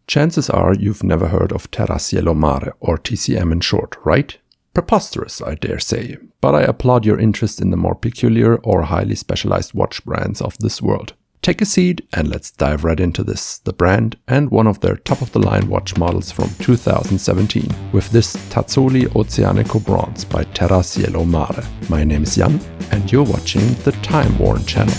Chances are you've never heard of Terra Cielo Mare, or TCM in short, right? Preposterous, I dare say, but I applaud your interest in the more peculiar or highly specialized watch brands of this world. Take a seat and let's dive right into this, the brand and one of their top-of-the-line watch models from 2017, with this Tazzoli Oceanico Bronze by Terra Cielo Mare. My name is Jan and you're watching the Time Worn channel.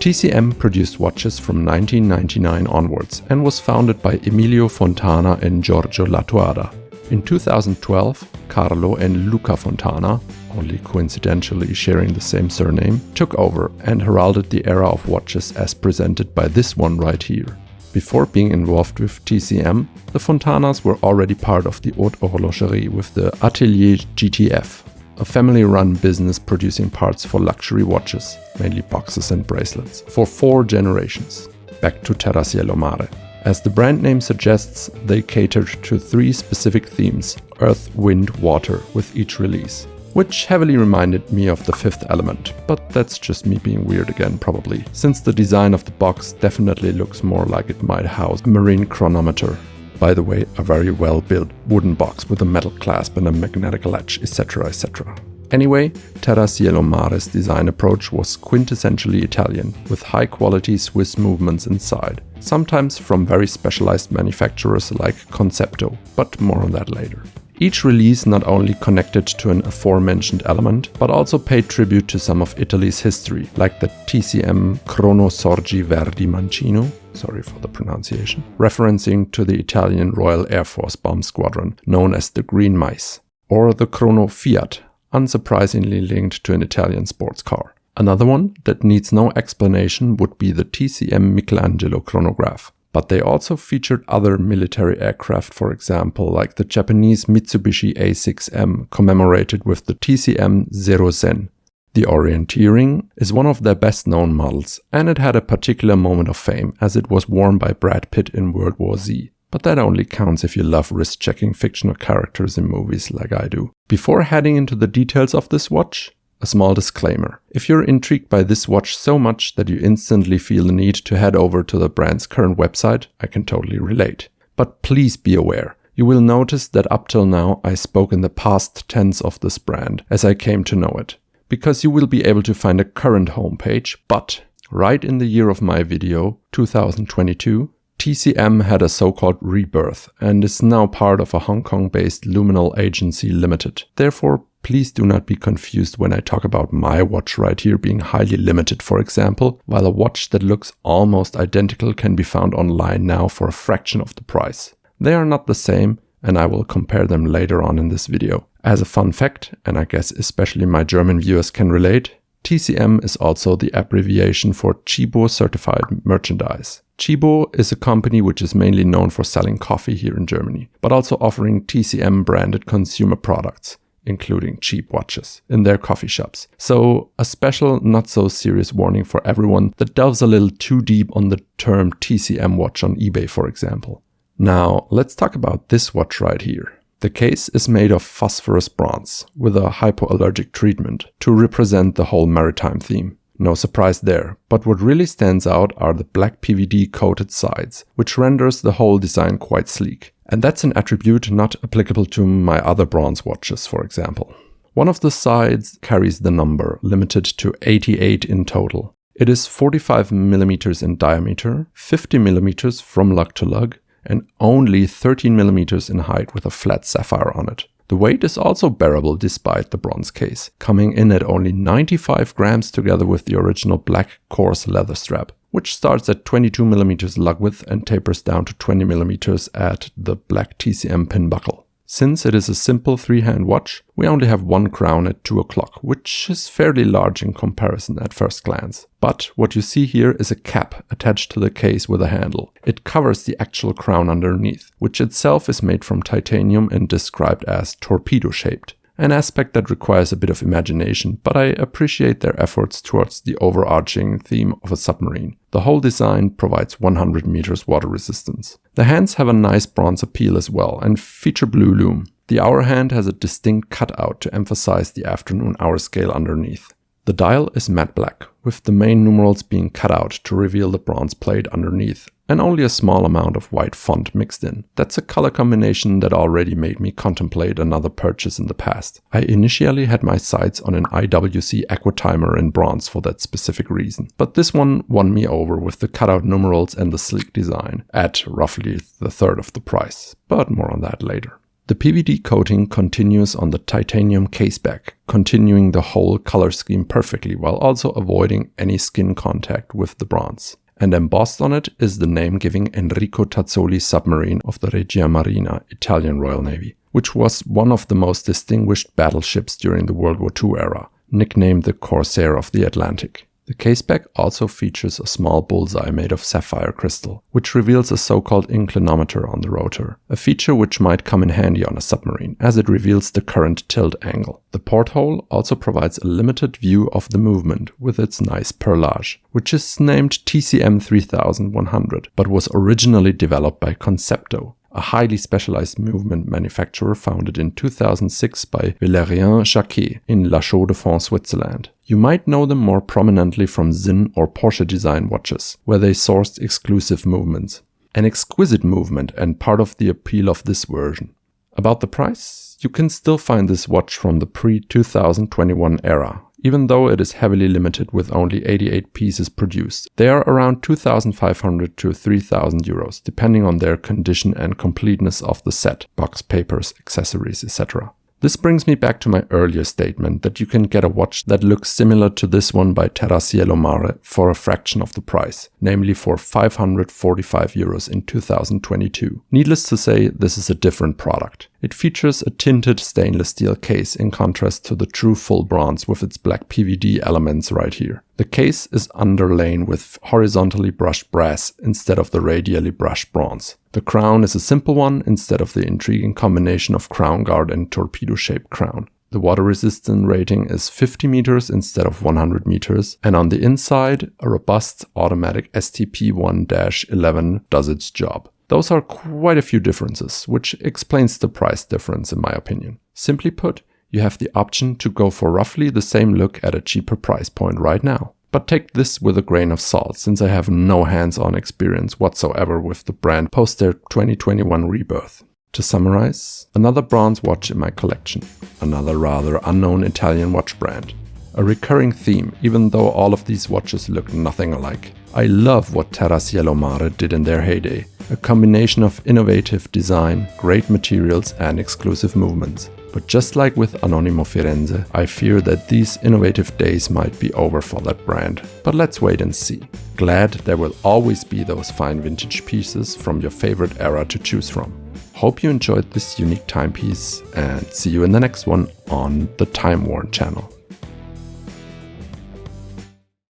TCM produced watches from 1999 onwards and was founded by Emilio Fontana and Giorgio Latuada. In 2012, Carlo and Luca Fontana, only coincidentally sharing the same surname, took over and heralded the era of watches as presented by this one right here. Before being involved with TCM, the Fontanas were already part of the Haute Horlogerie with the Atelier GTF, a family-run business producing parts for luxury watches, mainly boxes and bracelets, for 4 generations. Back to Terra Cielo Mare. As the brand name suggests, they catered to 3 specific themes: earth, wind, water, with each release. Which heavily reminded me of The Fifth Element, but that's just me being weird again probably, since the design of the box definitely looks more like it might house a marine chronometer. By the way, a very well-built wooden box with a metal clasp and a magnetic latch, etc, etc. Anyway, Terra Cielo Mare's design approach was quintessentially Italian, with high-quality Swiss movements inside, sometimes from very specialized manufacturers like Concepto, but more on that later. Each release not only connected to an aforementioned element, but also paid tribute to some of Italy's history, like the TCM Chrono Sorgi Verdi Mancino, sorry for the pronunciation, referencing to the Italian Royal Air Force bomb squadron known as the Green Mice, or the Chrono Fiat, unsurprisingly linked to an Italian sports car. Another one that needs no explanation would be the TCM Michelangelo chronograph. But they also featured other military aircraft, for example, like the Japanese Mitsubishi A6M commemorated with the TCM Zero Zen. The Orienteering is one of their best known models, and it had a particular moment of fame as it was worn by Brad Pitt in World War Z. But that only counts if you love wrist-checking fictional characters in movies like I do. Before heading into the details of this watch, a small disclaimer. If you're intrigued by this watch so much that you instantly feel the need to head over to the brand's current website, I can totally relate. But please be aware, you will notice that up till now I spoke in the past tense of this brand as I came to know it. Because you will be able to find a current homepage, but right in the year of my video, 2022, TCM had a so-called rebirth and is now part of a Hong Kong-based Luminal Agency Limited. Therefore, please do not be confused when I talk about my watch right here being highly limited, for example, while a watch that looks almost identical can be found online now for a fraction of the price. They are not the same, and I will compare them later on in this video. As a fun fact, and I guess especially my German viewers can relate, TCM is also the abbreviation for Tchibo Certified Merchandise. Tchibo is a company which is mainly known for selling coffee here in Germany, but also offering TCM branded consumer products, including cheap watches, in their coffee shops. So a special, not so serious warning for everyone that delves a little too deep on the term TCM watch on eBay, for example. Now, let's talk about this watch right here. The case is made of phosphorus bronze with a hypoallergic treatment to represent the whole maritime theme. No surprise there, but what really stands out are the black PVD coated sides, which renders the whole design quite sleek. And that's an attribute not applicable to my other bronze watches, for example. One of the sides carries the number, limited to 88 in total. It is 45 mm in diameter, 50 mm from lug to lug, and only 13 mm in height with a flat sapphire on it. The weight is also bearable despite the bronze case, coming in at only 95 grams together with the original black coarse leather strap, which starts at 22 mm lug width and tapers down to 20 mm at the black TCM pin buckle. Since it is a simple 3-hand watch, we only have one crown at 2 o'clock, which is fairly large in comparison at first glance. But what you see here is a cap attached to the case with a handle. It covers the actual crown underneath, which itself is made from titanium and described as torpedo-shaped. an aspect that requires a bit of imagination, but I appreciate their efforts towards the overarching theme of a submarine. The whole design provides 100 meters water resistance. The hands have a nice bronze appeal as well and feature blue lume. The hour hand has a distinct cutout to emphasize the afternoon hour scale underneath. The dial is matte black, with the main numerals being cut out to reveal the bronze plate underneath, and only a small amount of white font mixed in. That's a color combination that already made me contemplate another purchase in the past. I initially had my sights on an IWC Aquatimer in bronze for that specific reason, but this one won me over with the cutout numerals and the sleek design, at roughly the third of the price, but more on that later. The PVD coating continues on the titanium caseback, continuing the whole color scheme perfectly while also avoiding any skin contact with the bronze. And embossed on it is the name-giving Enrico Tazzoli submarine of the Regia Marina, Italian Royal Navy, which was one of the most distinguished battleships during the World War II era, nicknamed the Corsair of the Atlantic. The caseback also features a small bullseye made of sapphire crystal, which reveals a so-called inclinometer on the rotor, a feature which might come in handy on a submarine, as it reveals the current tilt angle. The porthole also provides a limited view of the movement with its nice perlage, which is named TCM 3100, but was originally developed by Concepto, a highly specialized movement manufacturer founded in 2006 by Valérien Jacquet in La Chaux-de-Fonds, Switzerland. You might know them more prominently from Zinn or Porsche design watches, where they sourced exclusive movements. An exquisite movement and part of the appeal of this version. About the price, you can still find this watch from the pre-2021 era, even though it is heavily limited with only 88 pieces produced. They are around 2,500 to 3,000 euros, depending on their condition and completeness of the set, box, papers, accessories, etc. This brings me back to my earlier statement that you can get a watch that looks similar to this one by Terra Cielo Mare for a fraction of the price, namely for 545 euros in 2022. Needless to say, this is a different product. It features a tinted stainless steel case in contrast to the true full bronze with its black PVD elements right here. The case is underlain with horizontally brushed brass instead of the radially brushed bronze. The crown is a simple one instead of the intriguing combination of crown guard and torpedo-shaped crown. The water resistance rating is 50 meters instead of 100 meters, and on the inside, a robust automatic STP-1-11 does its job. Those are quite a few differences, which explains the price difference in my opinion. Simply put, you have the option to go for roughly the same look at a cheaper price point right now. But take this with a grain of salt, since I have no hands-on experience whatsoever with the brand post their 2021 rebirth. To summarize, another bronze watch in my collection, another rather unknown Italian watch brand. A recurring theme, even though all of these watches look nothing alike. I love what Terra Cielo Mare did in their heyday, a combination of innovative design, great materials and exclusive movements. But just like with Anonimo Firenze, I fear that these innovative days might be over for that brand. But let's wait and see. Glad there will always be those fine vintage pieces from your favorite era to choose from. Hope you enjoyed this unique timepiece and see you in the next one on the Time Worn channel.